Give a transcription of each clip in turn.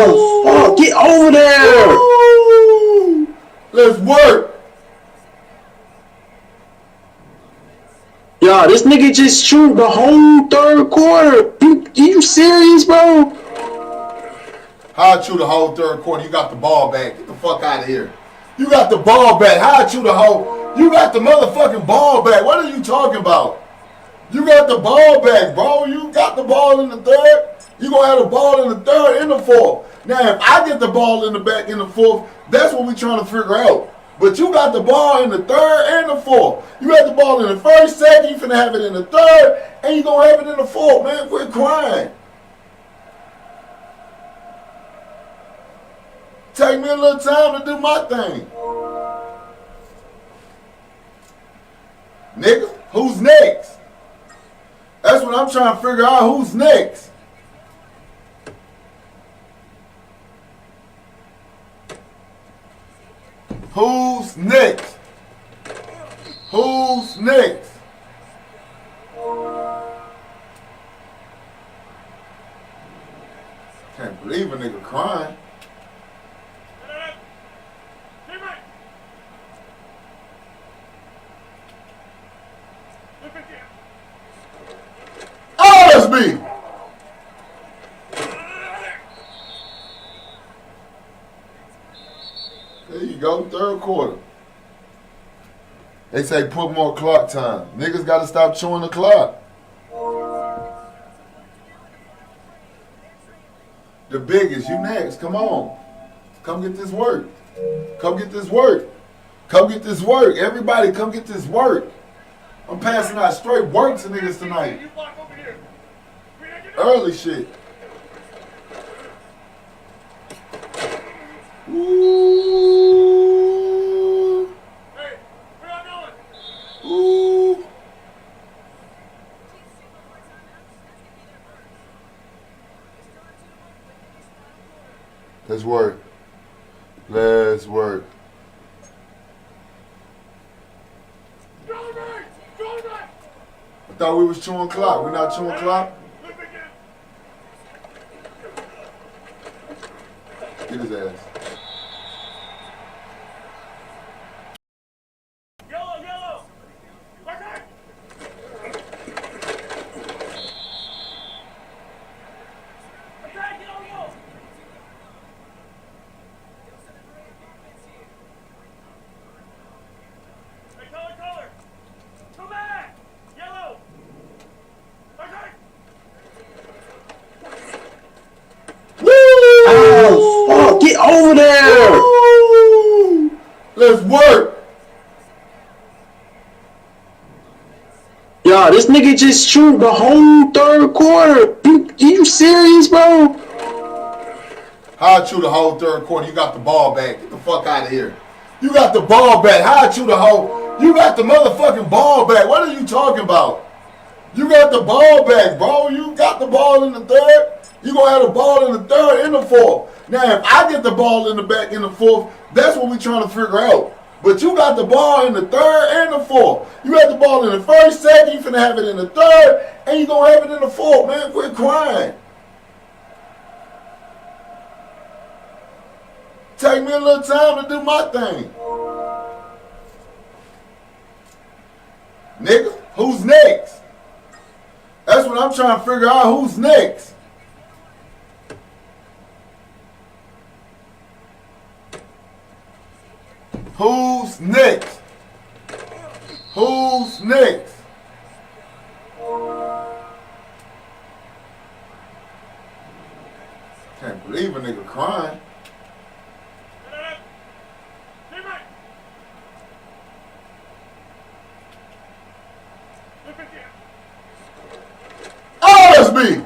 Oh, fuck. Get over there. Woo! Let's work. Y'all, this nigga just shoot the whole third quarter. You serious, bro? How'd you the whole third quarter? You got the ball back. Get the fuck out of here. You got the ball back. How'd you the whole... You got the motherfucking ball back. What are you talking about? You got the ball back, bro. You got the ball in the third. You gonna have the ball in the third and the fourth. Now, if I get the ball in the back in the fourth, that's what we trying to figure out. But you got the ball in the third and the fourth. You got the ball in the first, second, you finna have it in the third, and you gonna have it in the fourth, man. Quit crying. Take me a little time to do my thing. Nigga, who's next? That's what I'm trying to figure out. Who's next? Who's next? Who's next? Can't believe a nigga crying. Oh, that's me. There you go, third quarter. They say put more clock time. Niggas got to stop chewing the clock. The biggest, you next. Come on. Come get this work. Come get this work. Come get this work. Everybody come get this work. I'm passing out straight work to niggas tonight. Early shit. Ooh. Hey, where y'all going? Ooh. Let's work. Let's work. I thought we was chewing clock. We not chewing clock? Get his ass. Yellow, yellow. Right back. Attack, yellow, yellow. Hey, color. Come back. Yellow. Attack. Oh, fuck. Get over there. Woo! Let's work. Y'all, this nigga just shoot the whole third quarter. You serious, bro? How'd you the whole third quarter? You got the ball back. Get the fuck out of here. You got the ball back. How'd you the whole... You got the motherfucking ball back. What are you talking about? You got the ball back, bro. You got the ball in the third. You gonna have the ball in the third and the fourth. Now, if I get the ball in the back in the fourth, that's what we trying to figure out. But you got the ball in the third and the fourth. You got the ball in the first, second, you finna have it in the third, and you gonna have it in the fourth, man. Quit crying. Take me a little time to do my thing. Nigga, who's next? That's what I'm trying to figure out. Who's next? Who's next? Who's next? Can't believe a nigga crying. Oh, that's me.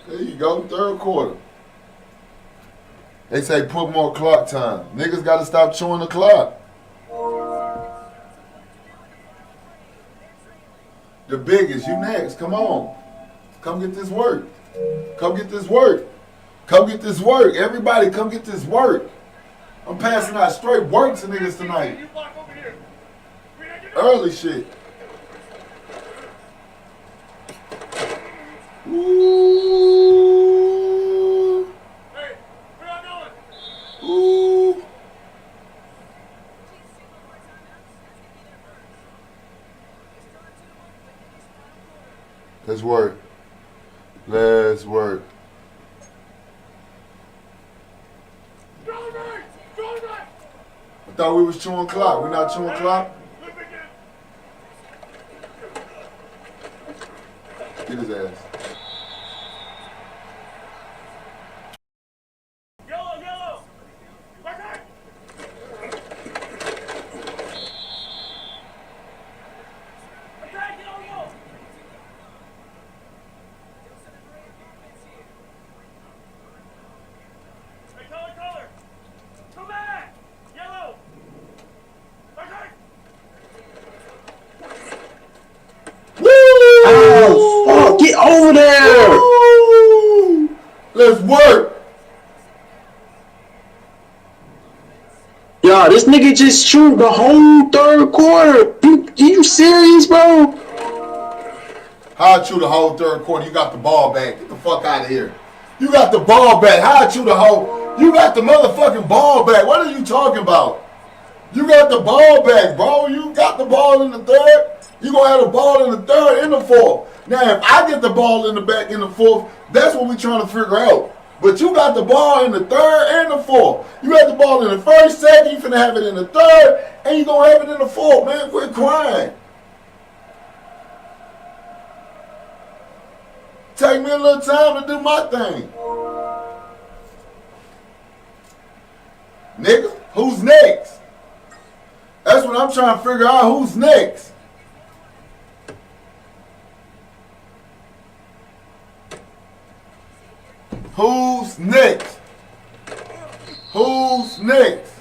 There you go, third quarter. They say put more clock time. Niggas got to stop chewing the clock. The biggest, you next. Come on. Come get this work. Come get this work. Come get this work. Everybody come get this work. I'm passing out straight work to niggas tonight. Early shit. Ooh. Hey, where y'all going? Ooh. Let's work. Let's work. Go back! Go back! I thought we was chewing clock. We not chewing clock? Look again! Get his ass. Yellow, yellow! Attack! Attack, yellow! Hey, color! Come back! Yellow! Attack! Oh, fuck, get over there! Woo! Let's work. Yo, this nigga just shoot the whole third quarter. You serious, bro? How I chew the whole third quarter? You got the ball back. Get the fuck out of here. You got the ball back. How I chew the whole? You got the motherfucking ball back. What are you talking about? You got the ball back, bro. You got the ball in the third. You gonna have the ball in the third and the fourth. Now, if I get the ball in the back in the fourth, that's what we're trying to figure out. But you got the ball in the third and the fourth. You got the ball in the first, second. You finna have it in the third, and you gonna have it in the fourth, man. Quit crying. Take me a little time to do my thing. Nigga, who's next? That's what I'm trying to figure out. Who's next? Who's next? Who's next?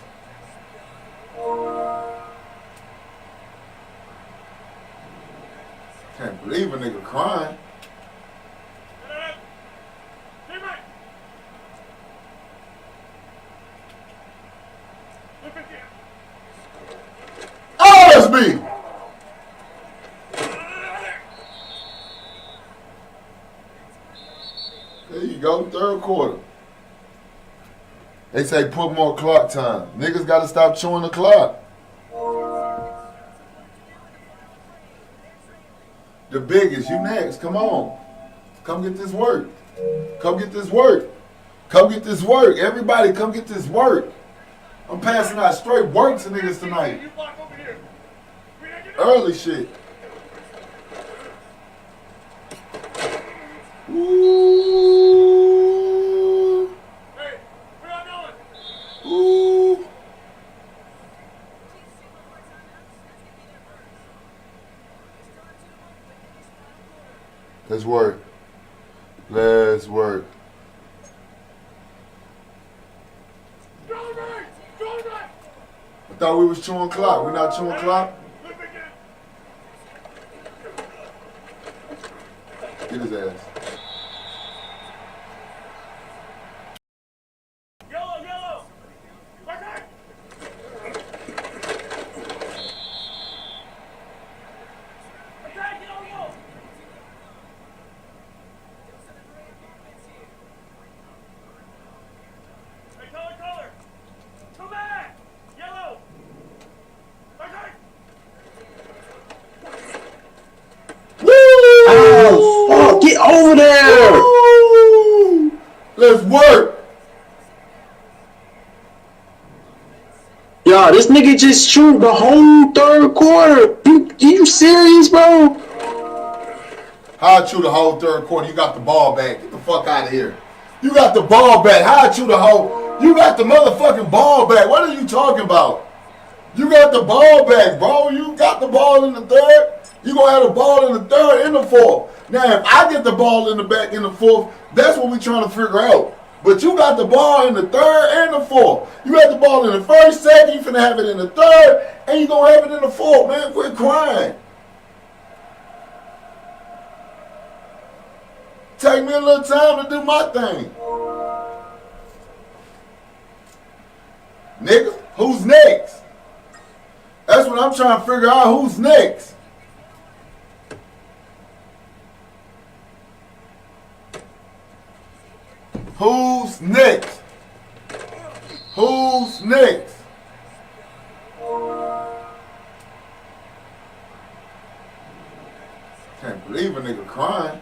Can't believe a nigga crying. Teammate! Look again! Oh, that's me. There you go, third quarter. They say put more clock time. Niggas gotta stop chewing the clock. The biggest, you next. Come on. Come get this work. Come get this work. Come get this work. Everybody come get this work. I'm passing out straight work to niggas tonight. You block over here! Early shit. Ooh. Hey, where y'all going? Ooh. Let's work. Let's work. Go back! Go back! I thought we was chewing clock. We not chewing clock? Look again! Get his ass. Yellow, yellow! Attack! Attack, yellow! Hey, color! Come back! Yellow! Attack! Oh, fuck, get over there! Woo! Let's work. Yo, this nigga just shoot the whole third quarter. You serious, bro? How I chew the whole third quarter? You got the ball back. Get the fuck out of here. You got the ball back. How I chew the whole? You got the motherfucking ball back. What are you talking about? You got the ball back, bro. You got the ball in the third. You gonna have the ball in the third and the fourth. Now, if I get the ball in the back in the fourth, that's what we're trying to figure out. But you got the ball in the third and the fourth. You got the ball in the first, second. You finna have it in the third, and you gonna have it in the fourth, man. Quit crying. Take me a little time to do my thing. Nigga, who's next? That's what I'm trying to figure out. Who's next? Who's next? Who's next? Can't believe a nigga crying.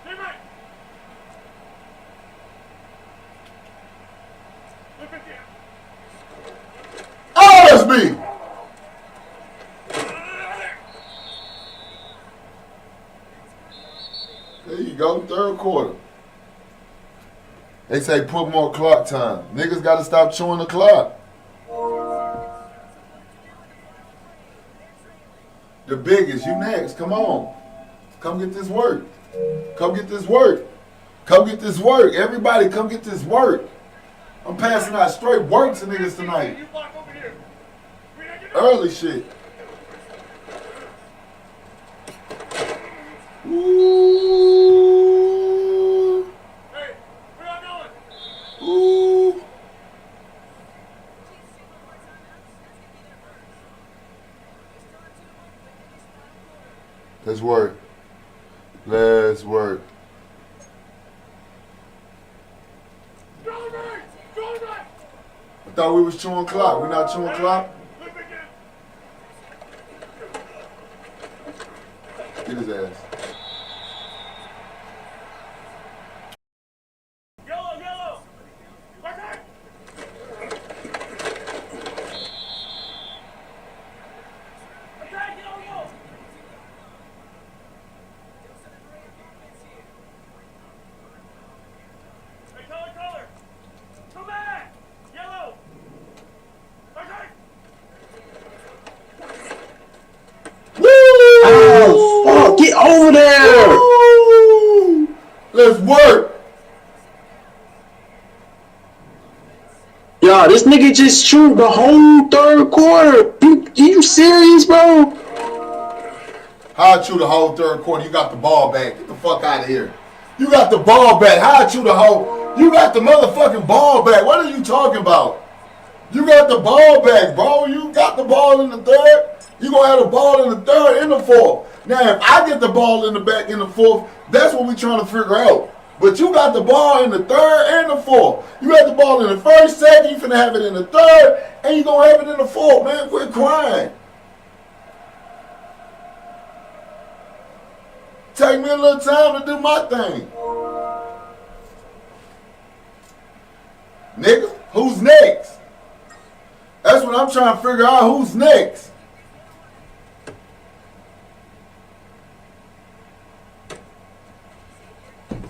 Teammate! Look at him! Oh, that's me! There you go, third quarter. They say put more clock time. Niggas gotta stop chewing the clock. The biggest, you next. Come on. Come get this work. Come get this work. Come get this work. Everybody come get this work. I'm passing out straight work to niggas tonight. You block over here! Early shit. Ooh. Hey, we're not going! Ooh. Let's work. Let's work. Go back! Go back! I thought we was chewing clock. We not chewing clock? Look again! Get his ass. Yellow, yellow! Attack! Attack, yellow! Hey, color! Come back! Yellow! Attack! Woo! Oh, get over there! Woo! Let's work. Yo, this nigga just chewed the whole third quarter. You serious, bro? How I chew the whole third quarter? You got the ball back. Get the fuck out of here. You got the ball back. How I chew the whole? You got the motherfucking ball back. What are you talking about? You got the ball back, bro. You got the ball in the third. You gonna have the ball in the third and the fourth. Now, if I get the ball in the back in the fourth, that's what we trying to figure out. But you got the ball in the third and the fourth. You got the ball in the first, second. You finna have it in the third, and you gonna have it in the fourth. Man, quit crying. Take me a little time to do my thing. Nigga, who's next? That's what I'm trying to figure out. Who's next?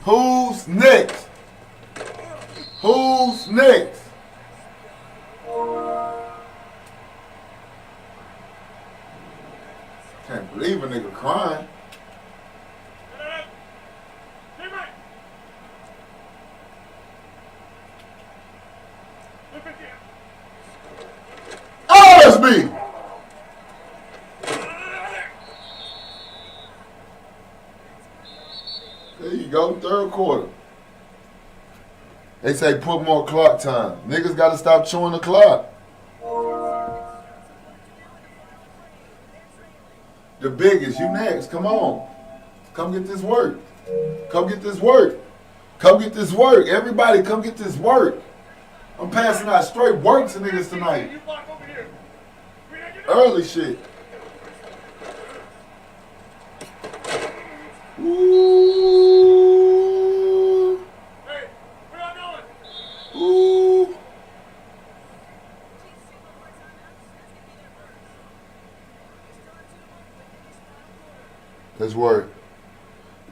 Who's next? Who's next? Can't believe a nigga crying. Teammate! Look at him! Oh, that's me! There you go, third quarter. They say put more clock time. Niggas gotta stop chewing the clock. The biggest, you next. Come on. Come get this work. Come get this work. Come get this work. Everybody come get this work. I'm passing out straight work to niggas tonight. You block over here! Early shit. Ooh. Hey, we're not going! Ooh. Let's work.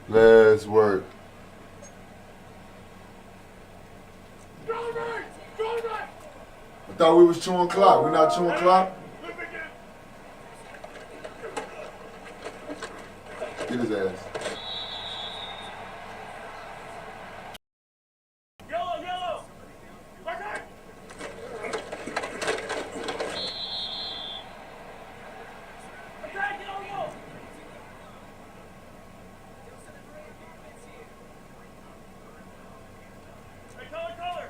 Let's work. Go back! Go back! I thought we was chewing clock. We not chewing clock? Look again! Get his ass. Yellow, yellow! Attack! Attack, yellow! Hey, color!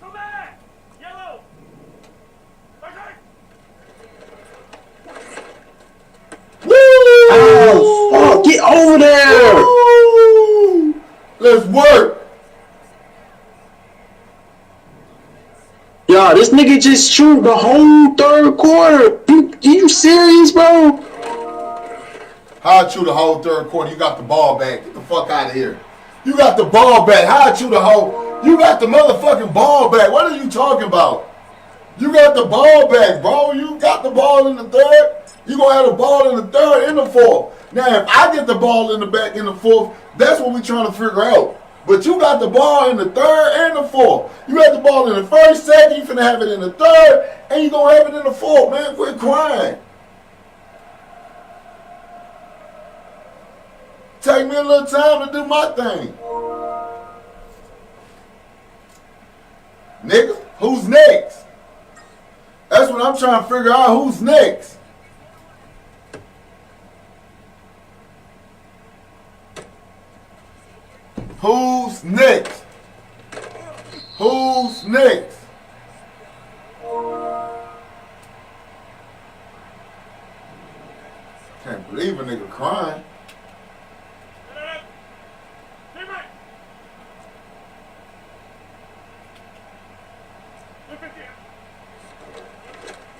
Come back! Yellow! Attack! Oh, fuck, get over there! Woo! Let's work. Yo, this nigga just shoot the whole third quarter. You serious, bro? How'd you the whole third quarter? You got the ball back. Get the fuck out of here. You got the ball back. How'd you the whole? You got the motherfucking ball back. What are you talking about? You got the ball back, bro. You got the ball in the third. You gonna have the ball in the third and the fourth. Now, if I get the ball in the back in the fourth, that's what we're trying to figure out. But you got the ball in the third and the fourth. You got the ball in the first, second, you finna have it in the third, and you gonna have it in the fourth, man. Quit crying. Take me a little time to do my thing. Nigga, who's next? That's what I'm trying to figure out. Who's next? Who's next? Who's next? Can't believe a nigga crying.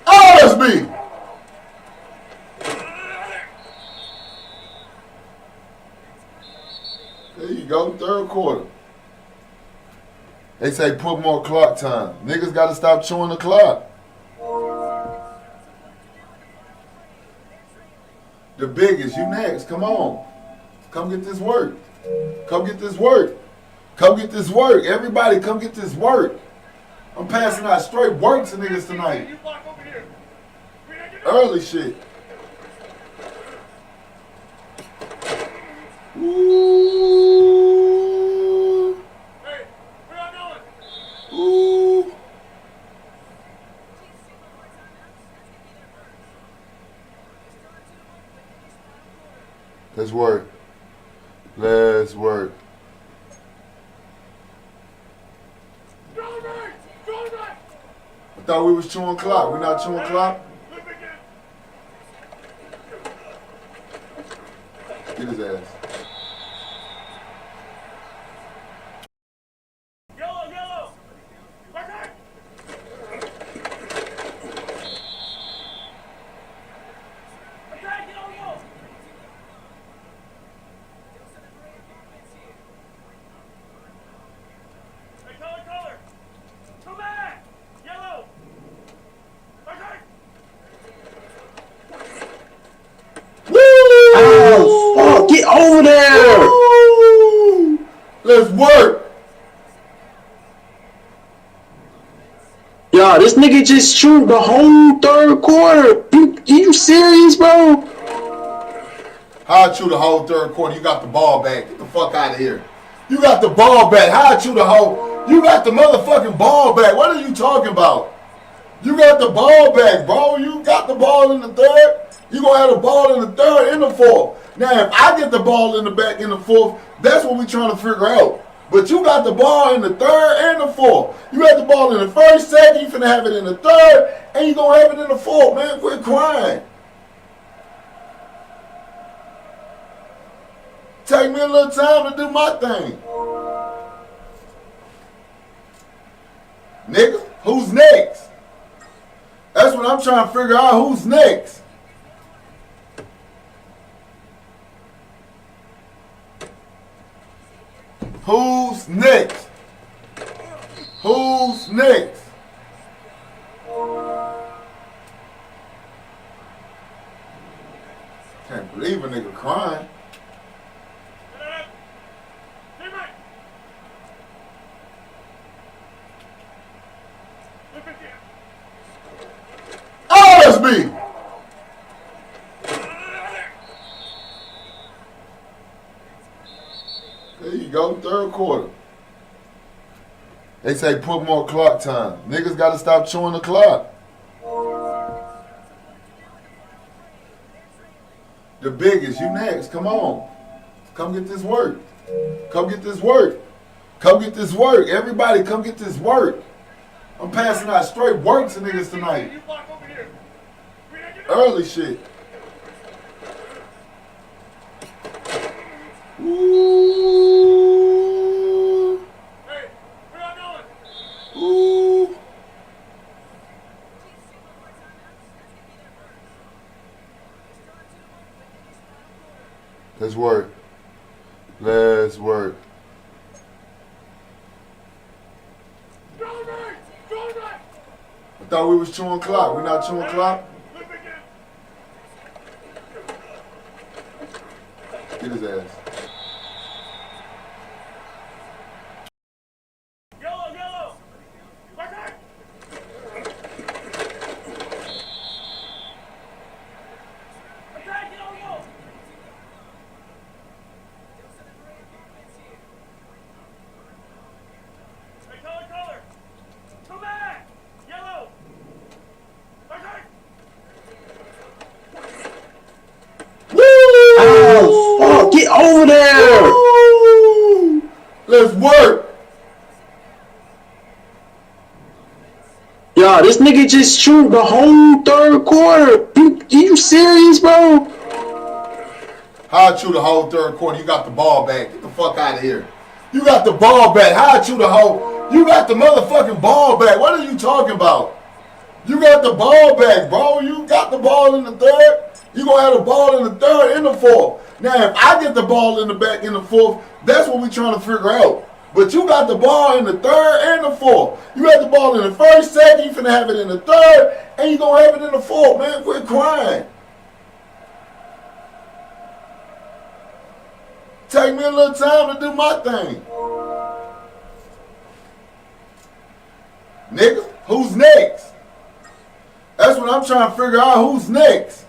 Oh, that's me. There you go, third quarter. They say put more clock time. Niggas got to stop chewing the clock. The biggest, you next. Come on. Come get this work. Come get this work. Come get this work. Everybody come get this work. I'm passing out straight work to niggas tonight. Early shit. Ooh. Hey, where y'all going? Ooh. Let's work. Let's work. I thought we was chewing clock. We not chewing clock? Get his ass. Yellow, yellow. Attack! Attack, yellow, yellow. Hey, color. Come back! Yellow. Attack! Oh, fuck, get over there. Woo! Let's work. Yo, this nigga just shoot the whole third quarter. You serious, bro? How'd you the whole third quarter? You got the ball back. Get the fuck out of here. You got the ball back. How'd you the whole? You got the motherfucking ball back. What are you talking about? You got the ball back, bro. You got the ball in the third. You gonna have the ball in the third and the fourth. Now, if I get the ball in the back in the fourth, that's what we're trying to figure out. But you got the ball in the third and the fourth. You got the ball in the first, second, you finna have it in the third, and you gonna have it in the fourth, man. Quit crying. Take me a little time to do my thing. Nigga, who's next? That's what I'm trying to figure out. Who's next? Who's next? Who's next? Can't believe a nigga crying. Oh, that's me. There you go, third quarter. They say put more clock time. Niggas got to stop chewing the clock. The biggest, you next. Come on. Come get this work. Come get this work. Come get this work. Everybody come get this work. I'm passing out straight work to niggas tonight. Early shit. Ooh. Let's work. Let's work. Go back! Go back! I thought we was chewing clock. We not chewing clock? Flip again! Get his ass. Yellow, yellow! Attack! Attack, yellow! Hey, color! Come back! Yellow! Attack! Woo! Oh, fuck, get over there! Woo! Let's work. Yo, this nigga just chewed the whole third quarter. You serious, bro? How I chew the whole third quarter? You got the ball back. Get the fuck out of here. You got the ball back. How I chew the whole? You got the motherfucking ball back. What are you talking about? You got the ball back, bro. You got the ball in the third. You gonna have the ball in the third and the fourth. Now, if I get the ball in the back in the fourth, that's what we trying to figure out. But you got the ball in the third and the fourth. You had the ball in the first, second, you finna have it in the third, and you gonna have it in the fourth, man. Quit crying. Take me a little time to do my thing. Nigga, who's next? That's what I'm trying to figure out. Who's next?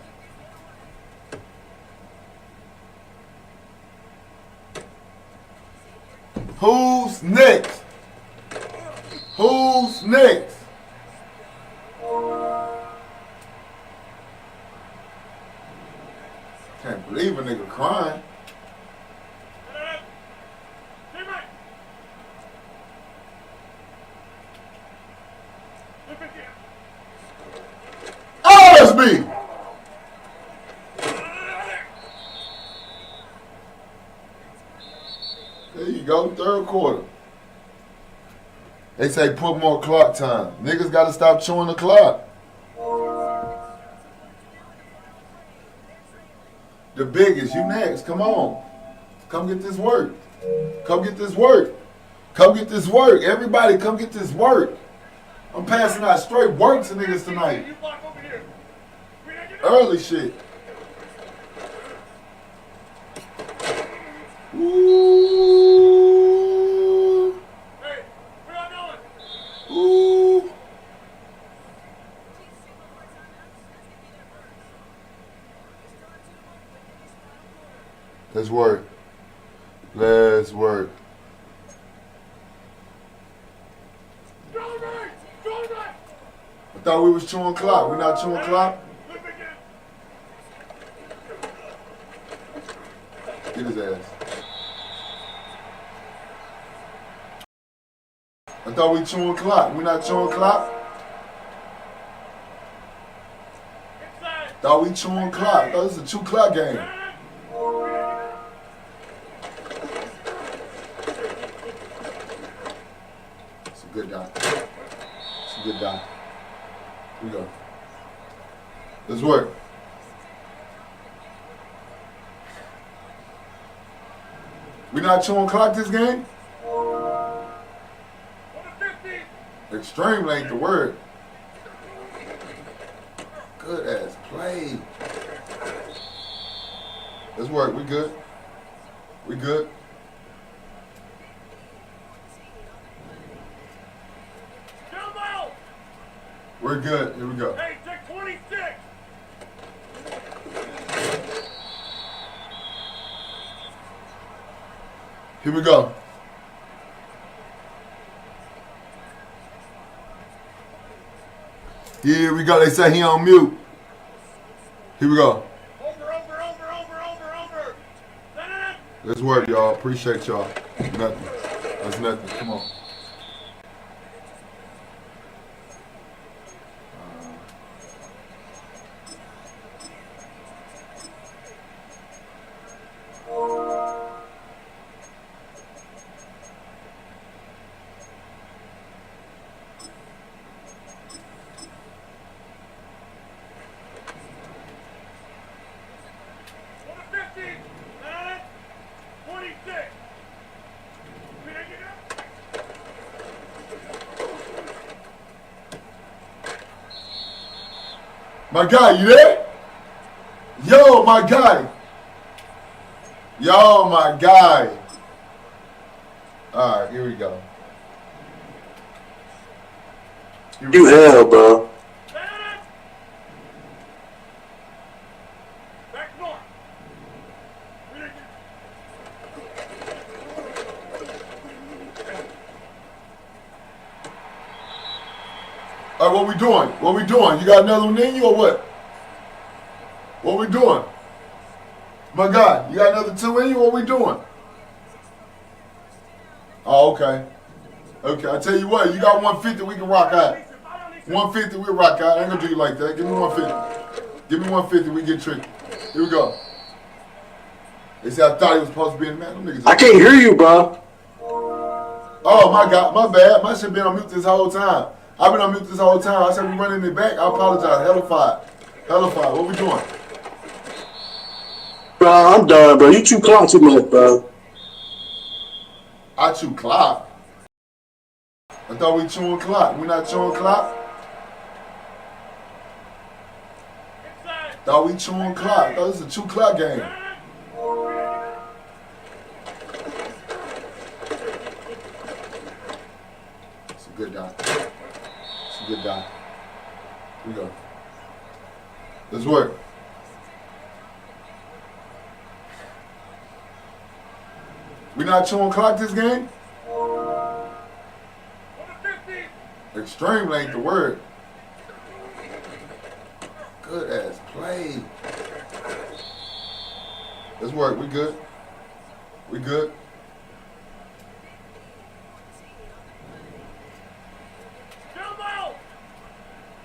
Who's next? Who's next? Can't believe a nigga crying. Teammate! Flip again! Oh, that's me. There you go, third quarter. They say put more clock time. Niggas gotta stop chewing the clock. The biggest, you next. Come on. Come get this work. Come get this work. Come get this work. Everybody come get this work. I'm passing out straight work to niggas tonight. You block over here! Early shit. Ooh. Hey, we're not going! Ooh. Let's work. Let's work. Go back! Go back! I thought we was chewing clock. We not chewing clock? Flip again! Get his ass. I thought we chewing clock. We not chewing clock? Inside! Thought we chewing clock. I thought this was a 2 clock game. It's a good dot. It's a good dot. Here we go. Let's work. We not chewing clock this game? On the 15! Extreme ain't the word. Good ass play. Let's work. We good. We good. Jumbo! We're good. Here we go. Hey, take 26! Here we go. Here we go. They say he on mute. Here we go. Over! Let's work, y'all. Appreciate y'all. Nothing. That's nothing. Come on. On the 15! My guy, you there? Yo, my guy. Yo, my guy. All right, here we go. You hell, bro. Back north. All right, what we doing? What we doing? You got another one in you or what? What we doing? My God, you got another two in you? What we doing? Oh, okay. Okay, I tell you what, you got 150 we can rock out. 150 we rock out. I ain't gonna do you like that. Give me 150. Give me 150, we get tricky. Here we go. They said I thought he was supposed to be in the man. Them niggas I can't hear you, bro. Oh my God, my bad. My shit been on mute this whole time. I've been on mute this whole time. I said we running it back. I apologize. Hellified. Hellified. What we doing? Bro, I'm done, bro. You chew clock too much, bro. I chew clock. I thought we chewing clock. We not chewing clock? Thought we chewing clock. Thought this was a 2 clock game. It's a good dot. It's a good dot. Here we go. Let's work. We not chewing clock this game? Extreme ain't the word. Good ass play. Let's work. We good. We good.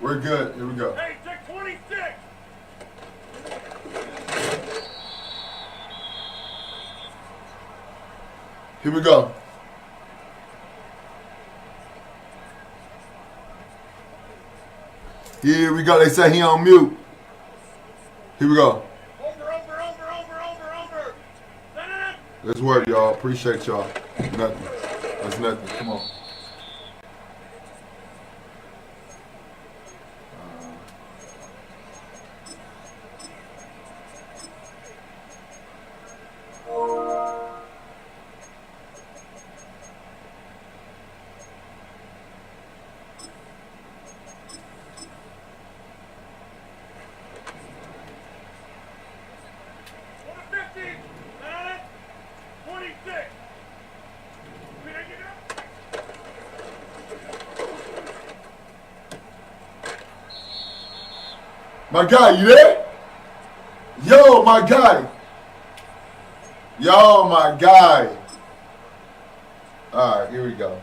We're good. Here we go. Hey, check 26. Here we go. Here we go. They say he on mute. Here we go. Over. Let's work, y'all. Appreciate y'all. Nothing. That's nothing. Come on. My guy, you there? Yo, my guy. Yo, my guy. All right, here we go.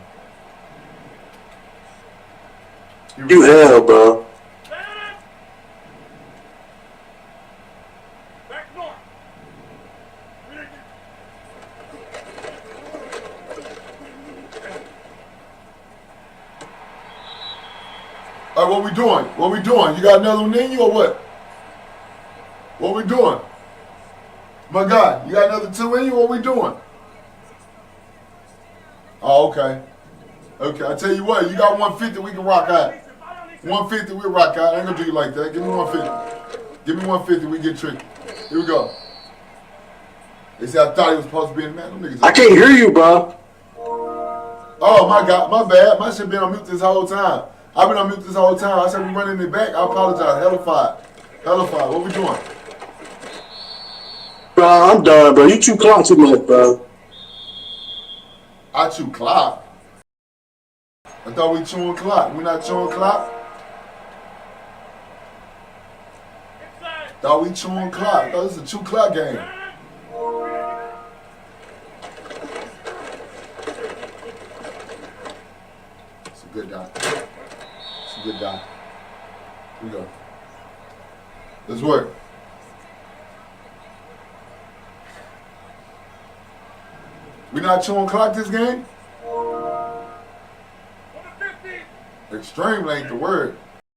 You hell, bro. Back north. All right, what we doing? What we doing? You got another one in you or what? What we doing? My God, you got another two in you? What we doing? Oh, okay. Okay, I tell you what, you got 150 we can rock out. 150 we rock out. I ain't gonna do you like that. Give me 150. Give me 150, we get tricky. Here we go. They said I thought he was supposed to be in the man. Them niggas I can't hear you, bro. Oh my God, my bad. My shit been on mute this whole time. I've been on mute this whole time. I said we running it back. I apologize. Hellified. Hellified. What we doing? Bro, I'm done, bro. You chew clock too much, bro. I chew clock. I thought we chewing clock. We not chewing clock? Thought we chewing clock. Thought this was a 2 clock game. It's a good dot. It's a good dot. Here we go. Let's work. We not chewing clock this game? Extreme ain't the word.